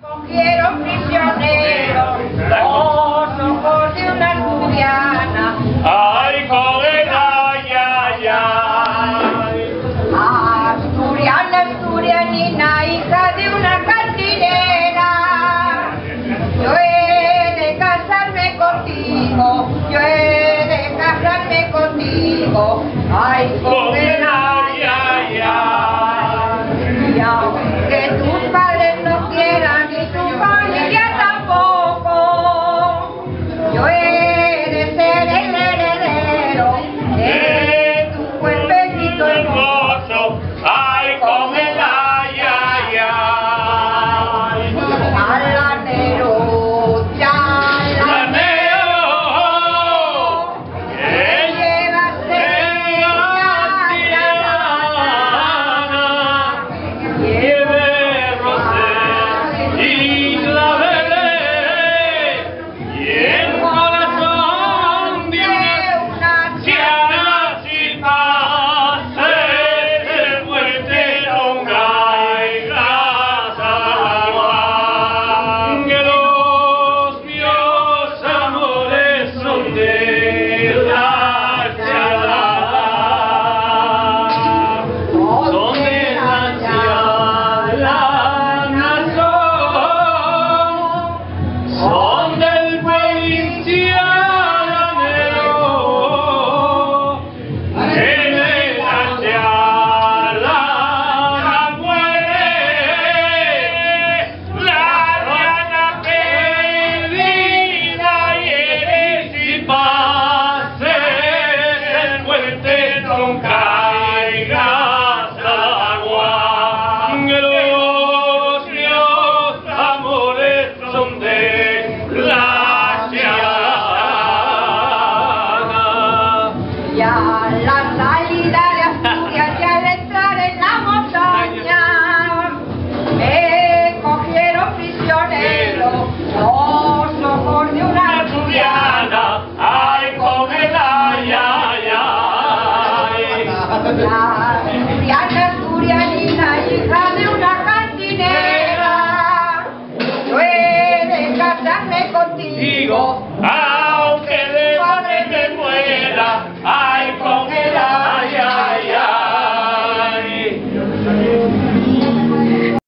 Cogieron prisioneros los ojos de una asturiana. Ay, con el ay, ay, ay. Asturiana, asturianina, hija de una cantinera. Yo he de casarme contigo, yo he de casarme contigo. Ay, con el ay, ay, ay. Y aunque tus padres no quieran y tu familia tampoco, yo he de ser el heredero de tu cuerpecito hermoso. Ay, con el ay, ay, ay. Chalanero, chalanero, que llevas lleve rosé y claveles y el corazón de una anciana sin pase el fuerte longa y grasa agua, que los míos amores son de la chalana. Son de la chalana, son del provincianero, en la chalana muere la llana perdida y eres y pase el fuerte no caiga. Los míos amores son de la chalana. Y a la salida de Asturias y al entrar en la montaña me cogieron prisionero los ojos de una asturiana. Ay, con el ay, ay, ay. La asturiana, asturianina, hija de una cantinera, yo he de casarme contigo.